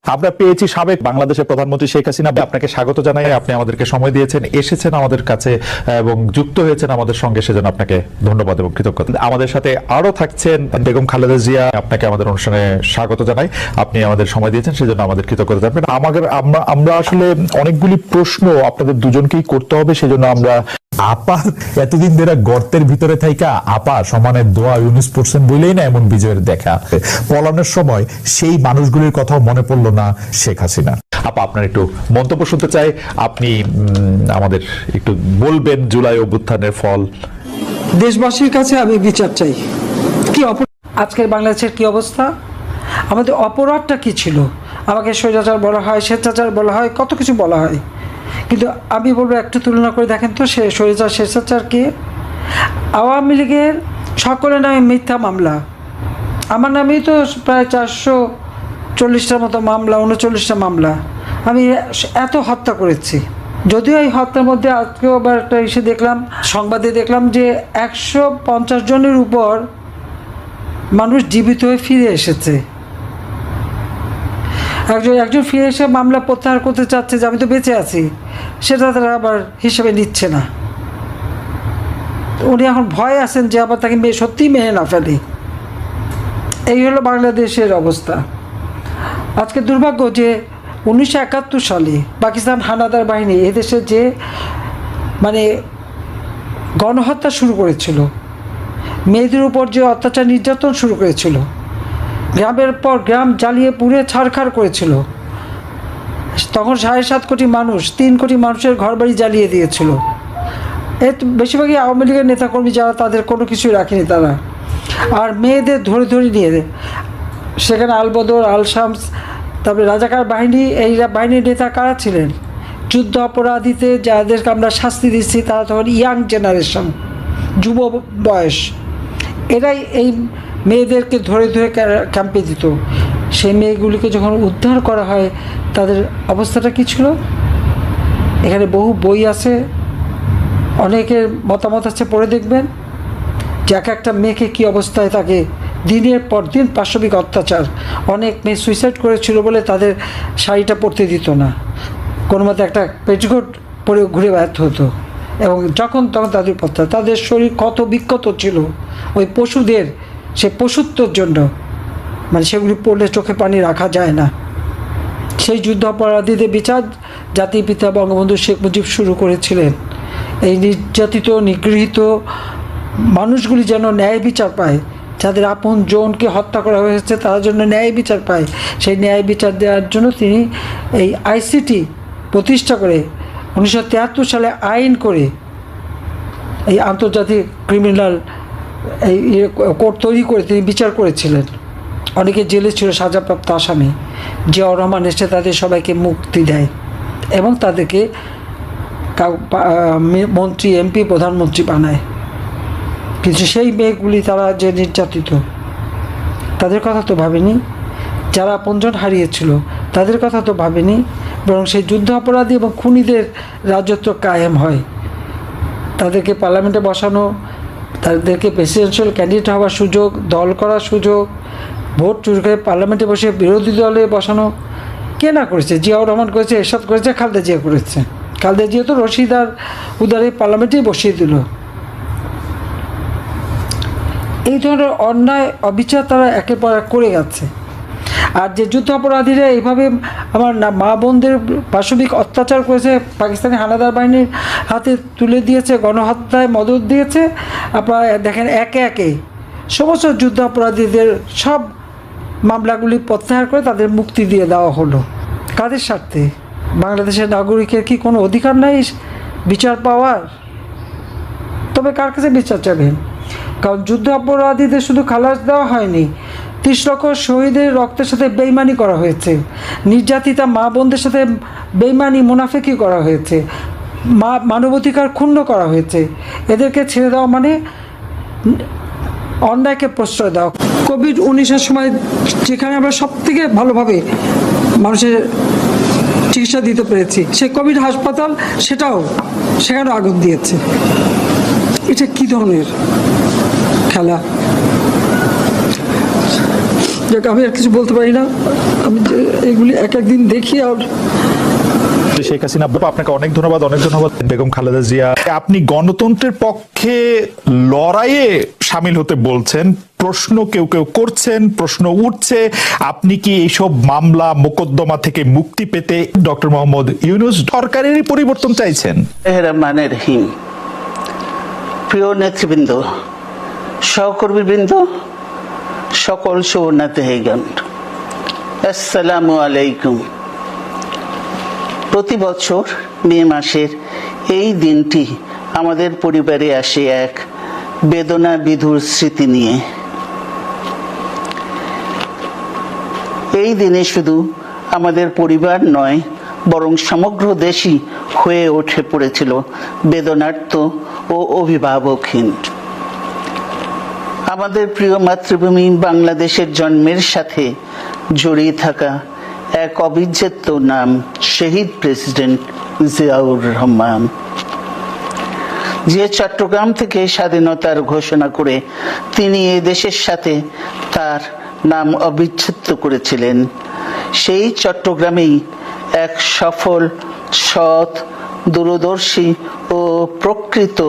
আমরা পেয়েছি সাবেক বাংলাদেশের প্রধানমন্ত্রী শেখ হাসিনা। আপনাকে স্বাগত জানাই, আপনি আমাদেরকে সময় দিয়েছেন, এসেছেন আমাদের কাছে এবং যুক্ত হয়েছেন আমাদের সঙ্গে, সেজন্য আপনাকে ধন্যবাদ এবং কৃতজ্ঞতা। আমাদের সাথে আরো থাকছেন বেগম খালেদা জিয়া, আপনাকে আমাদের অনুষ্ঠানে স্বাগত জানাই, আপনি আমাদের সময় দিয়েছেন সেজন্য আমাদের কৃতজ্ঞতা জানাবেন। আমরা আসলে অনেকগুলি প্রশ্ন আপনাদের দুজনকেই করতে হবে, সেজন্য আমরা আপা এতদিন ধরে গর্তের ভিতরে থাইকা আপা সমানের দোয়া ইউনুস পড়ছেন বলেই না এমন বিজয়ের দেখা। পলানোর সময় সেই মানুষগুলির কথাও মনে পড়লো না শেখ হাসিনা। আপা আপনার একটু মন্তব্য শুনতে চাই, আপনি আমাদের একটু বলবেন জুলাই অভ্যুত্থানের ফল। দেশবাসীর কাছে আমি বিচার চাই। আজকের বাংলাদেশের কি অবস্থা, আমাদের অপরাধটা কি ছিল? আমাকে স্বৈরাচার বলা হয়, স্বেচ্ছাচার বলা হয়, কত কিছু বলা হয়, কিন্তু আমি বলবো একটু তুলনা করে দেখেন তো সে স্বৈরাচার স্বেচ্ছাচার কে। আওয়ামী লীগের সকলের নামে মিথ্যা মামলা, আমার নামেই তো প্রায় 440টার মতো মামলা, 39টা মামলা। আমি এত হত্যা করেছি, যদিও এই হত্যার মধ্যে আজকেও আবার একটা এসে দেখলাম, সংবাদে দেখলাম যে 150 জনের উপর মানুষ জীবিত হয়ে ফিরে এসেছে। একজন ফিরে এসে মামলা প্রত্যাহার করতে চাচ্ছে যে আমি তো বেঁচে আছি, সেটা তারা আবার হিসেবে নিচ্ছে না। উনি এখন ভয় আছেন যে আবার তাকে সত্যিই মেনে না ফেলে। এই হলো বাংলাদেশের অবস্থা। আজকে দুর্ভাগ্য যে 1971 সালে পাকিস্তান হানাদার বাহিনী এদেশে যে মানে গণহত্যা শুরু করেছিল, মেয়েদের উপর যে অত্যাচার নির্যাতন শুরু করেছিল, গ্রামের পর গ্রাম জ্বালিয়ে পুড়ে ছারখার করেছিল, তখন 7.5 কোটি মানুষ, 3 কোটি মানুষের ঘরবাড়ি জ্বালিয়ে দিয়েছিল। এর বেশিরভাগই আওয়ামী লীগের নেতাকর্মী যারা, তাদের কোনো কিছুই রাখেনি তারা। আর মেয়েদের ধরে ধরে নিয়ে সেখানে আলবদর, আল শামস, তারপরে রাজাকার বাহিনী, এই বাহিনীর নেতা কারা ছিলেন? যুদ্ধ অপরাধীতে যাদেরকে আমরা শাস্তি দিচ্ছি তারা তখন ইয়াং জেনারেশন, যুব বয়স, এরাই এই মেয়েদেরকে ধরে ধরে ক্যাম্পে দিত। সেই মেয়েগুলিকে যখন উদ্ধার করা হয় তাদের অবস্থাটা কী ছিল? এখানে বহু বই আছে, অনেকের মতামত আছে, পড়ে দেখবেন যে এক একটা মেয়েকে কী অবস্থায় তাকে দিনের পর দিন পাশবিক অত্যাচার। অনেক মেয়ে সুইসাইড করেছিল বলে তাদের শাড়িটা পরতে দিত না, কোনো মতে একটা পেটিকোট পরে ঘুরে বেড়াতে হতো, এবং যখন তখন তাদের পথা, তাদের শরীর কত বিক্ষত ছিল ওই পশুদের, সে পশুত্বর জন্য, মানে সেগুলি পড়লে চোখে পানি রাখা যায় না। সেই যুদ্ধ অপরাধীদের বিচার জাতির পিতা বঙ্গবন্ধু শেখ মুজিব শুরু করেছিলেন। এই নির্যাতিত নিগৃহীত মানুষগুলি যেন ন্যায় বিচার পায়, যাদের আপন জনকে হত্যা করা হয়েছে তারা যেন ন্যায় বিচার পায়, সেই ন্যায় বিচার দেওয়ার জন্য তিনি এই আইসিটি প্রতিষ্ঠা করে 1973 সালে আইন করে এই আন্তর্জাতিক ক্রিমিনাল এই কোর্ট তৈরি করে তিনি বিচার করেছিলেন। অনেকে জেলে ছিল সাজাপ্রাপ্ত আসামি, জিয়াউর রহমান এসে তাদের সবাইকে মুক্তি দেয় এবং তাদেরকে মন্ত্রী, এমপি, প্রধানমন্ত্রী বানায়। কিন্তু সেই মেয়েগুলি তারা যে নির্যাতিত, তাদের কথা তো ভাবেনি। যারা আপনজন হারিয়েছিল তাদের কথা তো ভাবেনি, বরং সেই যুদ্ধ অপরাধী এবং খুনিদের রাজত্ব কায়েম হয়। তাদেরকে পার্লামেন্টে বসানো, তাদেরকে প্রেসিডেন্সিয়াল ক্যান্ডিডেট হওয়ার সুযোগ, দল করার সুযোগ, ভোট চুরি করে পার্লামেন্টে বসে বিরোধী দলে বসানো কে না করেছে? জিয়াউর রহমান করেছে, এরশাদ করেছে, খালেদা জিয়া করেছে। খালেদা জিয়া তো রশিদ আর উদারে পার্লামেন্টেই বসিয়ে দিল। এই ধরনের অন্যায় অবিচার তারা একের পর এক করে গেছে। আর যে যুদ্ধ অপরাধীরা এইভাবে আমার মা বোনদের পাশবিক অত্যাচার করেছে, পাকিস্তানি হানাদার বাহিনীর হাতে তুলে দিয়েছে, গণহত্যায় মদত দিয়েছে, আপনারা দেখেন একে একে সমস্ত যুদ্ধ অপরাধীদের সব মামলাগুলি প্রত্যাহার করে তাদের মুক্তি দিয়ে দেওয়া হলো। কাদের স্বার্থে? বাংলাদেশের নাগরিকের কি কোনো অধিকার নাই বিচার পাওয়ার? তবে কার কাছে বিচার চাবেন? কারণ যুদ্ধ অপরাধীদের শুধু খালাস দেওয়া হয়নি, 30 লক্ষ শহীদের রক্তের সাথে বেইমানি করা হয়েছে, নির্যাতিতা মা বোনদের সাথে বেইমানি, মুনাফিকি করা হয়েছে, মানবাধিকার ক্ষুণ্ণ করা হয়েছে। এদেরকে ছেড়ে দেওয়া মানে অন্যায়কে প্রশ্রয় দেওয়া। কোভিড-19 সময় যেখানে আমরা সব থেকে ভালোভাবে মানুষের চিকিৎসা দিতে পেরেছি, সেই কোভিড হাসপাতাল সেখানেও আগুন দিয়েছে। এটা কী ধরনের খেলা? যাক, আমি আর কিছু বলতে পারি না। আমি যে এগুলি এক একদিন দেখি আর শেখ হাসিনা, আপনাকে অনেক ধন্যবাদ, অনেক ধন্যবাদ। বেগম খালেদা জিয়া, আপনি গণতন্ত্রের পক্ষে লড়াইয়ে সামিল হতে বলছেন, প্রশ্ন কেউ কেউ করছেন, প্রশ্ন উঠছে, আপনি কি এইসব মামলা মোকদ্দমা থেকে মুক্তি পেতে ডক্টর মোহাম্মদ ইউনূস সরকারেরই পরিবর্তন চাইছেন? রহমানের রহিম। প্রিয় নেতৃবৃন্দ, সহকর্মীবৃন্দ, সকল সুবর্ণাতেহিগণ, আসসালামু আলাইকুম। প্রতি বছর মে মাসের এই দিনটি আমাদের পরিবারে আসে এক বেদনা বিধুর স্মৃতি নিয়ে। এই দিনে শুধু আমাদের পরিবার নয়, বরং সমগ্র দেশই হয়ে উঠে পড়েছিল বেদনার্ত ও অভিভাবকহীন। আমাদের প্রিয় মাতৃভূমি বাংলাদেশের জন্মের সাথে জড়িয়ে থাকা এক অবিচ্ছেদ্য নাম শহীদ প্রেসিডেন্ট জিয়াউর রহমান, যে চট্টগ্রাম থেকে স্বাধীনতার ঘোষণা করে তিনি এ দেশের সাথে তার নাম অবিচ্ছেদ্য করেছিলেন। সেই চট্টগ্রামেই এক সফল, সৎ, দূরদর্শী ও প্রকৃত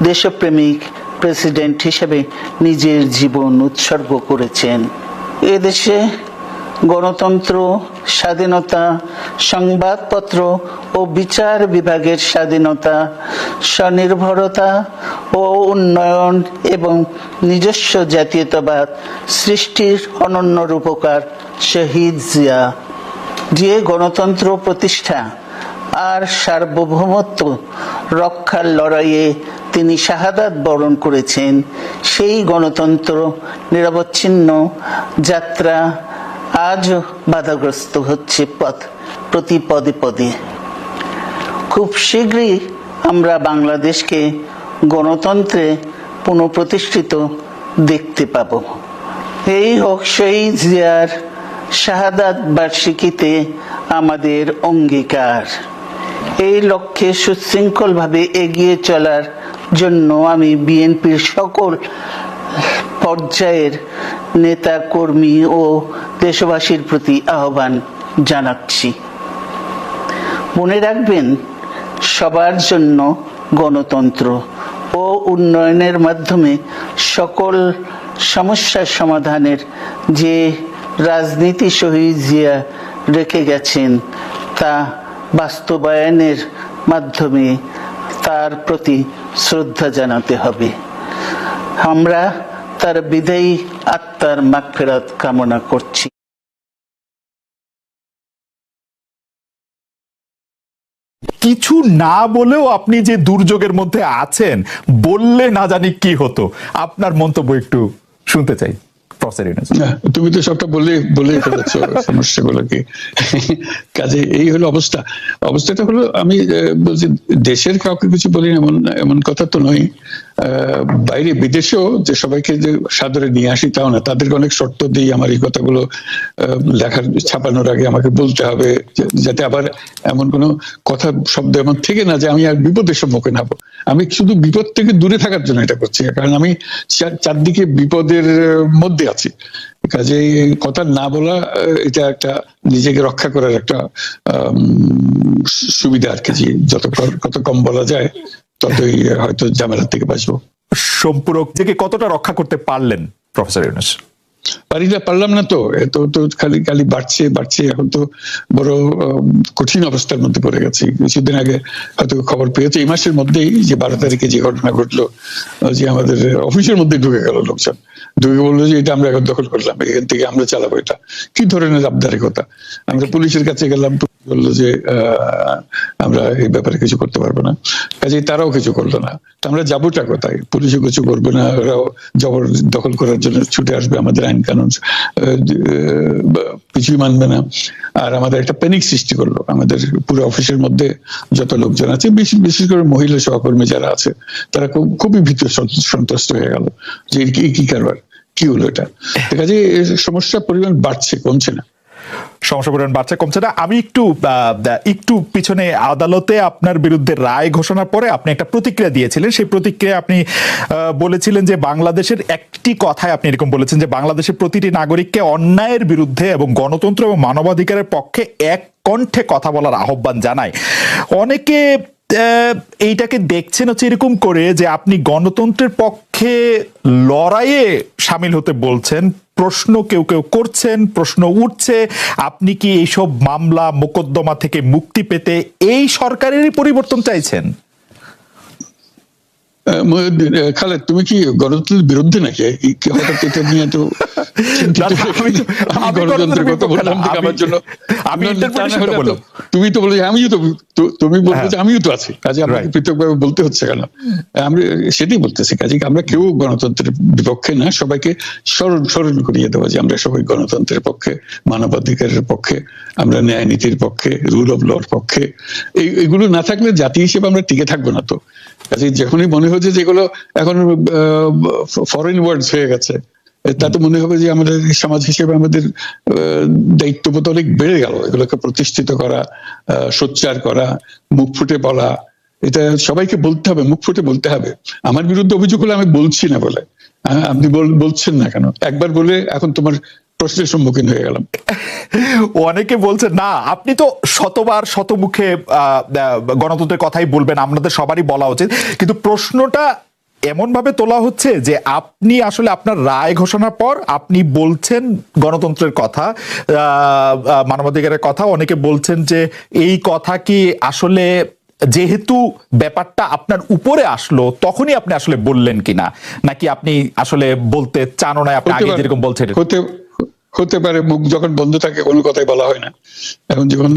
দেশপ্রেমিক প্রেসিডেন্ট হিসেবে নিজের জীবন উৎসর্গ করেছেন। এদেশে গণতন্ত্র, স্বাধীনতা, সংবাদপত্র ও বিচার বিভাগের স্বাধীনতা, স্বনির্ভরতা ও উন্নয়ন এবং নিজস্ব জাতীয়তাবাদ সৃষ্টির অনন্য রূপকার শহীদ জিয়া, যে গণতন্ত্র প্রতিষ্ঠা আর সার্বভৌমত্ব রক্ষার লড়াইয়ে তিনি শাহাদাত বরণ করেছেন, সেই গণতন্ত্র নিরবচ্ছিন্ন যাত্রা আজও বাধাগ্রস্ত হচ্ছে প্রতি পদে পদে। খুব শীঘ্রই আমরা বাংলাদেশকে গণতন্ত্রে পুনঃপ্রতিষ্ঠিত দেখতে পাব। এই হোক শহীদ জিয়ার শাহাদাত বার্ষিকীতে আমাদের অঙ্গীকার। এই লক্ষ্যে সুশৃঙ্খলভাবে এগিয়ে চলার জন্য আমি বিএনপির সকল পর্যায়ের নেতা কর্মী ও দেশবাসীর প্রতি আহ্বান জানাচ্ছি। মনে রাখবেন, সবার জন্য গণতন্ত্র ও উন্নয়নের মাধ্যমে সকল সমস্যার সমাধানের যে রাজনীতি শহীদ জিয়া রেখে গেছেন, তা বাস্তবায়নের মাধ্যমে তার প্রতি শ্রদ্ধা জানাতে হবে। আমরা তার বিদায়ী আত্মার মাগফিরাত কামনা করছি। কিছু না বলেও আপনি যে দুর্যোগের মধ্যে আছেন, বললে না জানি কি হতো, আপনার মন্তব্য একটু শুনতে চাই। তুমি তো সবটা বলে ফেলেছো সমস্যাগুলো কি। কাজে এই হলো অবস্থাটা হলো, আমি বলছি দেশের কাউকে কিছু বলি এমন কথা তো নয়। বাইরে বিদেশেও যে সবাইকে যে সাদরে নিয়ে আসি তাও না, তাদেরকে অনেক শর্ত দিই। আমার এই কথাগুলো লেখার ছাপানোর আগে আমাকে বলতে হবে, যাতে আবার এমন কোনো কথা শব্দ এমন থেকে না যে আমি আর বিপদের সম্মুখীন হবো। আমি শুধু বিপদ থেকে দূরে থাকার জন্য এটা করছি, কারণ আমি চারদিকে বিপদের মধ্যে আছি। কাজে কথা না বলা, এটা একটা নিজেকে রক্ষা করার একটা সুবিধা আর কি। কত কম বলা যায় ততই হয়তো ঝামেলার থেকে বাঁচবো। সম্পূরক থেকে কতটা রক্ষা করতে পারলেন প্রফেসর ইউনূস? পারলাম না তো, এত তো খালি বাড়ছে। এখন তো বড় কঠিন অবস্থার মধ্যে পড়ে গেছি। কিছুদিন আগে হয়তো খবর পেয়েছে, এই মাসের মধ্যেই যে 12 তারিখে যে ঘটনা ঘটলো, যে আমাদের অফিসের মধ্যে ঢুকে গেল লোকজন, ঢুকে বললো যে এটা আমরা এখন দখল করলাম, এখান থেকে আমরা চালাবো। এটা কি ধরনের আবদারিকতা! আমরা পুলিশের কাছে গেলাম, বললো যে আমরা এই ব্যাপারে কিছু করতে পারবো না। কাজে তারাও কিছু করলো না। আমরা যাবোটা কোথায়? পুলিশও কিছু করবে না, ওরাও জবর দখল করার জন্য ছুটে আসবে, আমাদের আইন কানুন কিছুই মানবে না। আর আমাদের একটা প্যানিক সৃষ্টি করলো আমাদের পুরো অফিসের মধ্যে যত লোকজন আছে, বিশেষ করে মহিলা সহকর্মী যারা আছে, তারা খুবই ভীত সন্ত্রস্ত হয়ে গেল যে কি কারবার, কি হলো এটা। কাজে সমস্যার পরিমাণ বাড়ছে, কমছে না। সমস্যা পরিমাণ বাড়ছে কমছে না। আমি একটু পিছনে আদালতে আপনার বিরুদ্ধে রায় ঘোষণার পরে আপনি একটা প্রতিক্রিয়া দিয়েছিলেন। সেই প্রতিক্রিয়া আপনি বলেছিলেন যে বাংলাদেশের একটি কথায় আপনি এরকম বলেছেন যে বাংলাদেশের প্রতিটি নাগরিককে অন্যায়ের বিরুদ্ধে এবং গণতন্ত্র এবং মানবাধিকারের পক্ষে এক কণ্ঠে কথা বলার আহ্বান জানায়। অনেকে এইটাকে দেখছেন হচ্ছে এরকম করে যে আপনি গণতন্ত্রের পক্ষে লড়াইয়ে সামিল হতে বলছেন। প্রশ্ন কেউ কেউ করছেন, প্রশ্ন উঠছে, আপনি কি এইসব মামলা মোকদ্দমা থেকে মুক্তি পেতে এই সরকারেরই পরিবর্তন চাইছেন? খালেদ, তুমি কি গণতন্ত্রের বিরুদ্ধে নাকি? হঠাৎ এটা নিয়ে তো গণতন্ত্রের কথা বললাম আমার জন্য। তুমি তো বলে তুমি বলতে যে আমিও তো আছি, কাজে আমাকে পৃথকভাবে বলতে হচ্ছে কেন? আমরা সেটাই বলতেছি, কাজে আমরা কেউ গণতন্ত্রের বিপক্ষে না, সবাইকে স্মরণ করিয়ে দেওয়া যে আমরা সবাই গণতন্ত্রের পক্ষে, মানবাধিকারের পক্ষে, আমরা ন্যায় নীতির পক্ষে, রুল অফ লর পক্ষে। এইগুলো না থাকলে জাতি হিসেবে আমরা টিকে থাকবো না। তো কাজে যখনই মনে হচ্ছে যেগুলো এখন ফরেন ওয়ার্ডস হয়ে গেছে, তাতে মনে হবে যে আমাদের সমাজ হিসেবে আমাদের দায়িত্ববোধ অনেক বেড়ে গেল। এগুলোকে প্রতিষ্ঠিত করা, সোচ্চার করা, মুখ ফুটে বলা, এটা সবাইকে বলতে হবে, মুখ ফুটে বলতে হবে। আমার বিরুদ্ধে অভিযোগ হলে আমি বলছি না বলে, আপনি বলছেন না কেন? একবার বলে এখন তোমার প্রশ্নের সম্মুখীন হয়ে গেলাম। অনেকে বলছেন না, আপনি তো শতবার শতমুখে গণতন্ত্রের কথাই বলবেন, আপনাদের সবারই বলা উচিত, কিন্তু প্রশ্নটা এমন ভাবে তোলা হচ্ছে যে আপনি আসলে আপনার রায় ঘোষণার পর আপনি বলছেন গণতন্ত্রের কথা, মানবাধিকারের কথা। অনেকে বলছেন যে এই কথা কি আসলে যেহেতু ব্যাপারটা আপনার উপরে আসলো তখনই আপনি আসলে বললেন কিনা, নাকি আপনি আসলে বলতে চান না, আপনি আগে যেরকম বলছেন? হতে পারে, মুখ যখন বন্ধ থাকে কোনো কথাই বলা হয় না। এখন যখন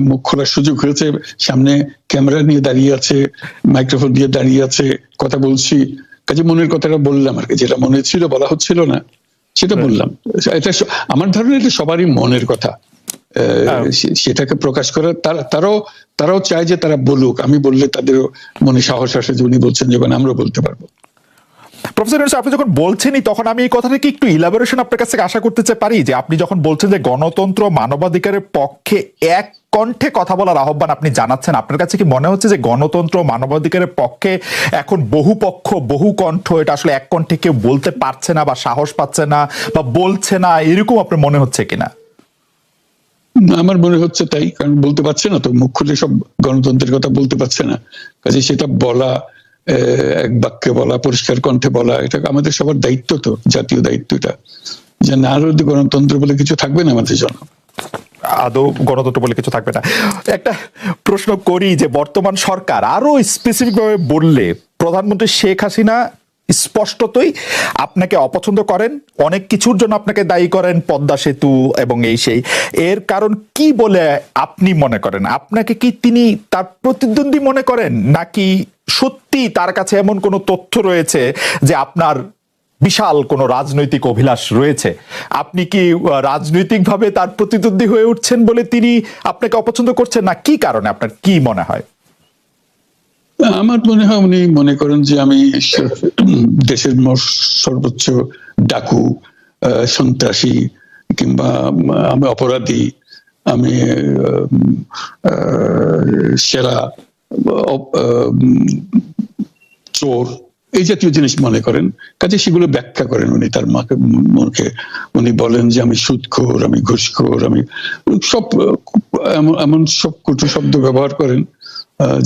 মুখ খোলার সুযোগ হয়েছে, সামনে ক্যামেরা নিয়ে দাঁড়িয়ে আছে, মাইক্রোফোন দিয়ে দাঁড়িয়ে আছে, কথা বলছি, কাজে মনের কথাটা বললাম আর কি। যেটা মনে ছিল বলা হচ্ছিল না সেটা বললাম। এটা আমার ধারণা এটা সবারই মনের কথা, সেটাকে প্রকাশ করা। তারাও চায় যে তারা বলুক, আমি বললে তাদেরও মনে সাহস আসে যে উনি বলছেন যখন আমরাও বলতে পারবো। প্রফেসর ইউনূস, আপনি যখন বলছেনই তখন আমি এই কথাটাকে একটু ইলাবোরেশন আপনার কাছ থেকে আশা করতে পারি, যে আপনি যখন বলছেন যে গণতন্ত্র মানবাধিকারের পক্ষে এক কণ্ঠে কথা বলার আহ্বান আপনি জানাচ্ছেন, আপনার কাছে কি মনে হচ্ছে যে গণতন্ত্র মানবাধিকারের পক্ষে এখন বহু পক্ষ বহু কণ্ঠ, এটা আসলে এক কণ্ঠে কেউ বলতে পারছে না বা সাহস পাচ্ছে না বা বলছে না, এরকম আপনার মনে হচ্ছে কিনা? আমার মনে হচ্ছে তাই, কারণ বলতে পারছে না তো, মুখ খুলে সব গণতন্ত্রের কথা বলতে পারছে না, কাজে সেটা বলা, এক বাক্যে বলা, পরিষ্কার কণ্ঠে বলা, এটা আমাদের সবার দায়িত্ব, তো জাতীয় দায়িত্ব এটা, যে না হলে গণতন্ত্র বলে কিছু থাকবে না আমাদের জন্য, আদৌ গণতন্ত্র বলে কিছু থাকবে না। একটা প্রশ্ন করি যে বর্তমান সরকার আরো স্পেসিফিক ভাবে বললে, প্রধানমন্ত্রী শেখ হাসিনা স্পষ্টতই আপনাকে অপছন্দ করেন, অনেক কিছুর জন্য আপনাকে দায়ী করেন, পদ্মা সেতু এবং এই সেই। এর কারণ কি বলে আপনি মনে করেন? আপনাকে কি তিনি তার প্রতিদ্বন্দ্বী মনে করেন, নাকি সত্যি তার কাছে এমন কোনো তথ্য রয়েছে যে আপনার বিশাল কোনো রাজনৈতিক অভিলাষ রয়েছে? আপনি কি রাজনৈতিকভাবে তার প্রতিদ্বন্দ্বী হয়ে উঠছেন বলে তিনি আপনাকে অপছন্দ করছেন, না কি কারণে? আপনার কি মনে হয়? আমার মনে হয় উনি মনে করেন যে আমি দেশের সর্বোচ্চ ডাকু, সন্ত্রাসী, কিংবা আমি অপরাধী, আমি সেরা চোর, এই জাতীয় জিনিস মনে করেন। কাজে সেগুলো ব্যাখ্যা করেন উনি তার মুখে। উনি বলেন যে আমি সুদখোর, আমি ঘুষখোর, আমি সব এমন সব কটু শব্দ ব্যবহার করেন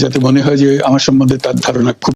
যাতে মনে হয় যে আমার সম্বন্ধে তার ধারণা খুব